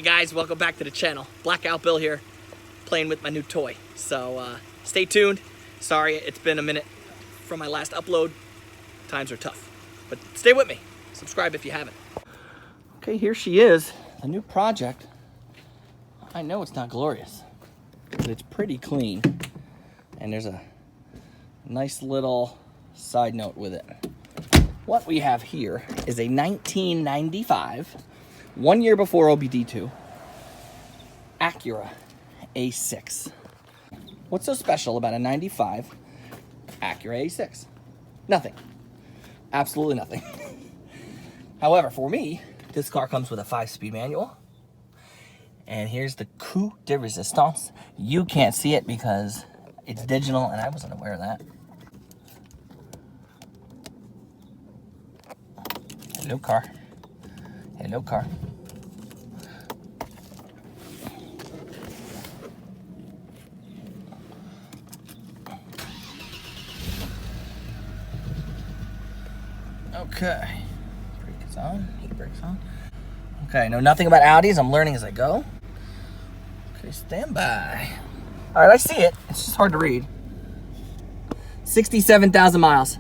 Hey guys, welcome back to the channel. Blackout Bill here, playing with my new toy. So stay tuned. Sorry, it's been a minute from my last upload. Times are tough, but stay with me. Subscribe if you haven't. Okay, here she is, the new project. I know it's not glorious, but it's pretty clean. And there's a nice little side note with it. What we have here is a 1995, 1 year before OBD2, Acura A6. What's so special about a 95 Acura A6? Nothing. Absolutely nothing. However, for me, this car comes with a 5-speed manual. And here's the coup de resistance. You can't see it because it's digital, and I wasn't aware of that. Hello, car. Hello, car. Okay. Brake is on. Heat brake's on. Okay, know nothing about Audis. I'm learning as I go. Okay, stand by. All right, I see it. It's just hard to read. 67,000 miles.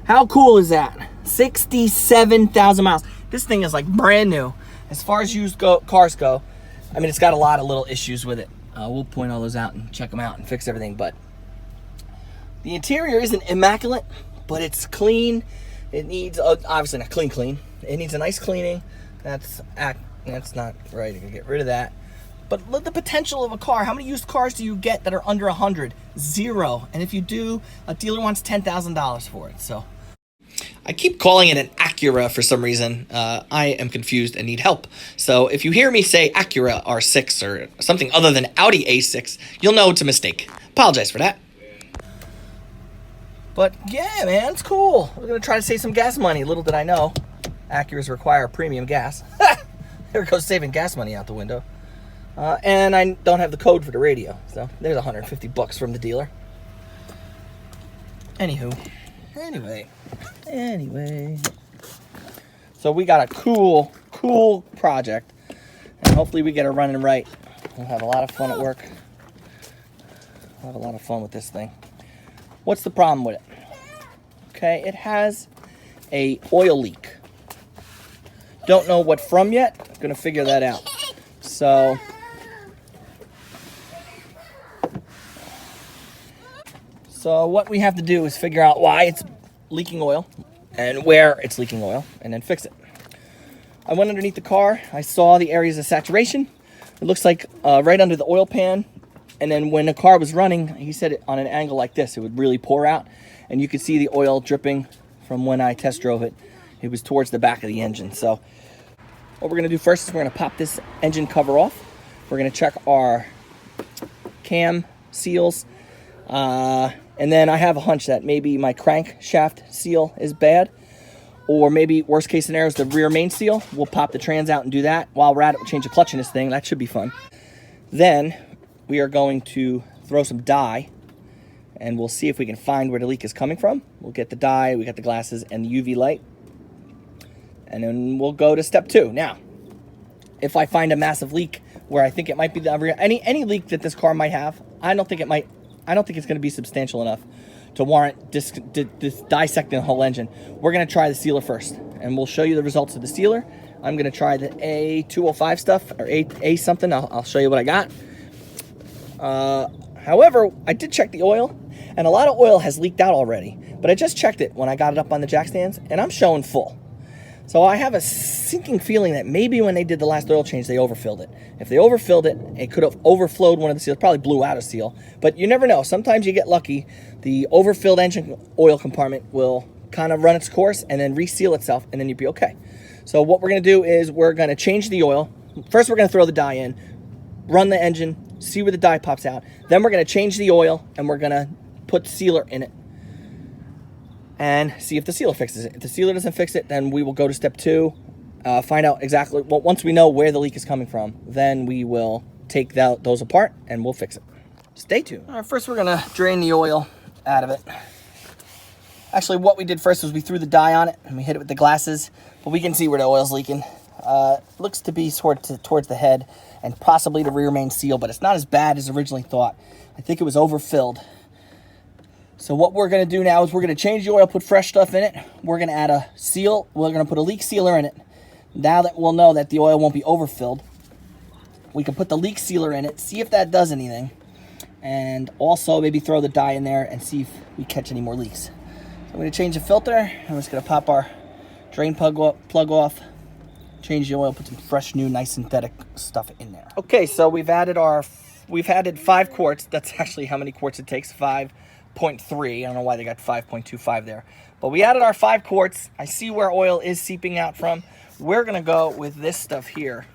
How cool is that? 67,000 miles. This thing is like brand new. As far as used cars go, I mean, it's got a lot of little issues with it. We'll point all those out and check them out and fix everything. But the interior isn't immaculate, but it's clean. It needs, obviously not clean. It needs a nice cleaning. That's not right. You can get rid of that. But look at the potential of a car. How many used cars do you get that are under 100? Zero. And if you do, a dealer wants $10,000 for it. So I keep calling it an Acura for some reason. I am confused and need help. So if you hear me say Acura R6 or something other than Audi A6, you'll know it's a mistake. Apologize for that. But yeah, man, it's cool. We're gonna try to save some gas money. Little did I know, Acuras require premium gas. There goes saving gas money out the window. And I don't have the code for the radio, so there's 150 bucks from the dealer. Anyway. So we got a cool project, and hopefully we get it running right. We'll have a lot of fun at work. We'll have a lot of fun with this thing. What's the problem with it? Okay, it has a oil leak. Don't know what from yet. Gonna figure that out. So what we have to do is figure out why it's leaking oil and where it's leaking oil, and then fix it. I went underneath the car. I saw the areas of saturation. It looks like right under the oil pan. And then when the car was running, he said it on an angle like this, it would really pour out. And you could see the oil dripping from when I test drove it. It was towards the back of the engine. So what we're gonna do first is we're gonna pop this engine cover off. We're gonna check our cam seals. And then I have a hunch that maybe my crankshaft seal is bad. Or maybe worst case scenario is the rear main seal. We'll pop the trans out and do that. While we're at it, we'll change the clutch in this thing. That should be fun. Then we are going to throw some dye, and we'll see if we can find where the leak is coming from. We'll get the dye, we got the glasses, and the UV light. And then we'll go to step 2. Now, if I find a massive leak where I think it might be the rear, any leak that this car might have, I don't think it's going to be substantial enough to warrant dissecting the whole engine. We're going to try the sealer first, and we'll show you the results of the sealer. I'm going to try the A205 stuff, or A something. I'll show you what I got. However, I did check the oil, and a lot of oil has leaked out already, but I just checked it when I got it up on the jack stands, and I'm showing full. So I have a sinking feeling that maybe when they did the last oil change, they overfilled it. If they overfilled it, it could have overflowed one of the seals, probably blew out a seal, but you never know. Sometimes you get lucky. The overfilled engine oil compartment will kind of run its course and then reseal itself, and then you'd be okay. So what we're going to do is we're going to change the oil. First, we're going to throw the dye in, run the engine, see where the dye pops out. Then we're going to change the oil, and we're going to put sealer in it and see if the sealer fixes it. If the sealer doesn't fix it, then we will go to step 2, find out exactly, well, once we know where the leak is coming from, then we will take those apart and we'll fix it. Stay tuned. All right, first we're going to drain the oil out of it. Actually, what we did first was we threw the dye on it and we hit it with the glasses, but we can see where the oil's leaking. Looks to be towards the head and possibly the rear main seal, but it's not as bad as originally thought. I think it was overfilled. So what we're going to do now is we're going to change the oil, put fresh stuff in it. We're going to add a seal. We're going to put a leak sealer in it. Now that we'll know that the oil won't be overfilled, we can put the leak sealer in it, see if that does anything, and also maybe throw the dye in there and see if we catch any more leaks. So I'm going to change the filter. I'm just going to pop our drain plug off, change the oil, put some fresh, new, nice synthetic stuff in there. Okay, so we've added 5 quarts. That's actually how many quarts it takes, 5.3. I don't know why they got 5.25 there. But we added our 5 quarts. I see where oil is seeping out from. We're going to go with this stuff here.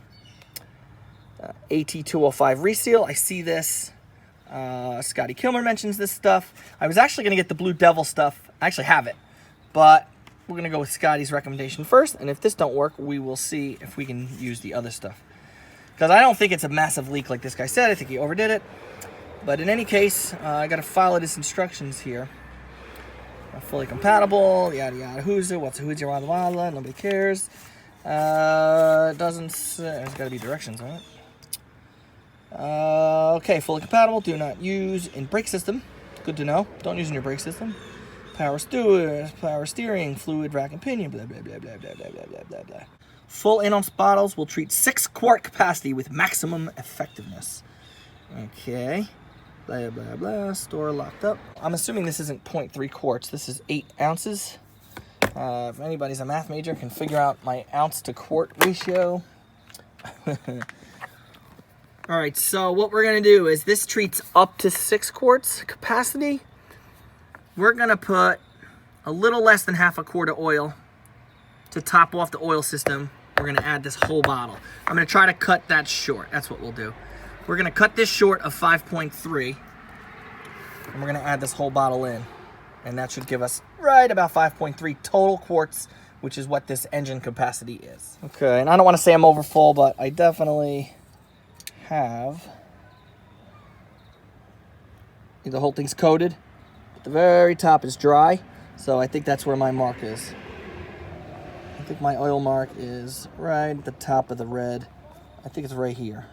AT205 reseal. I see this. Scotty Kilmer mentions this stuff. I was actually going to get the Blue Devil stuff. I actually have it. But we're going to go with Scotty's recommendation first. And if this don't work, we will see if we can use the other stuff. Because I don't think it's a massive leak like this guy said. I think he overdid it. But in any case, I got to follow his instructions here. Fully compatible, yada yada, who's it, what's a who's your wada wada, nobody cares. It doesn't say, there's got to be directions on it. Okay, fully compatible, do not use in brake system. Good to know, don't use in your brake system. Power steering, fluid rack and pinion, blah blah blah blah blah blah blah blah blah. Full in-ounce bottles will treat 6 quart capacity with maximum effectiveness. Okay. Blah, blah, blah. Store locked up. I'm assuming this isn't 0.3 quarts. This is 8 ounces. If anybody's a math major, can figure out my ounce to quart ratio. All right, so what we're going to do is this treats up to 6 quarts capacity. We're going to put a little less than half a quart of oil to top off the oil system. We're going to add this whole bottle. I'm going to try to cut that short. That's what we'll do. We're going to cut this short of 5.3, and we're going to add this whole bottle in, and that should give us right about 5.3 total quarts, which is what this engine capacity is. Okay, and I don't want to say I'm over full, but I definitely have. The whole thing's coated, but the very top is dry, so I think that's where my mark is. I think my oil mark is right at the top of the red. I think it's right here,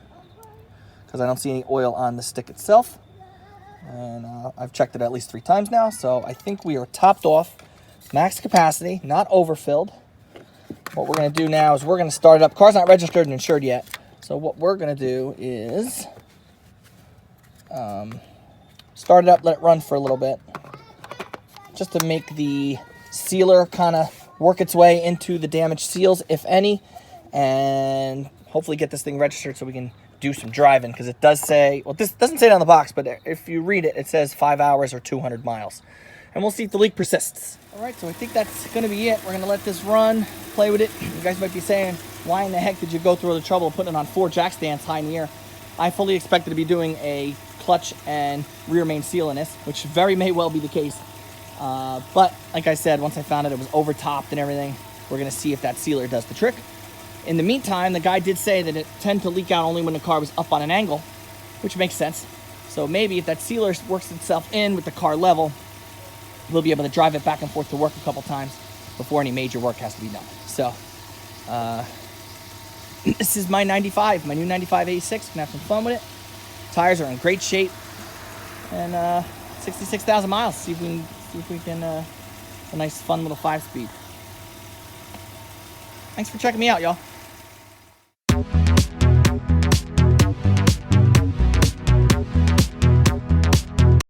because I don't see any oil on the stick itself. And I've checked it at least 3 times now, so I think we are topped off, max capacity, not overfilled. What we're going to do now is we're going to start it up. Car's not registered and insured yet, so what we're going to do is start it up, let it run for a little bit, just to make the sealer kind of work its way into the damaged seals, if any, and hopefully get this thing registered so we can do some driving, because it does say, well, this doesn't say it on the box, but if you read it, it says 5 hours or 200 miles. And we'll see if the leak persists. All right, so I think that's going to be it. We're going to let this run, play with it. You guys might be saying, why in the heck did you go through the trouble of putting it on 4 jack stands high in the air? I fully expected to be doing a clutch and rear main seal in this, which very may well be the case. But like I said, once I found it was overtopped and everything. We're going to see if that sealer does the trick. In the meantime, the guy did say that it tended to leak out only when the car was up on an angle, which makes sense. So maybe if that sealer works itself in with the car level, we'll be able to drive it back and forth to work a couple times before any major work has to be done. So this is my 95, my new 95 A6. Gonna have some fun with it. Tires are in great shape, and 66,000 miles. See if we can a nice fun little 5-speed. Thanks for checking me out, y'all.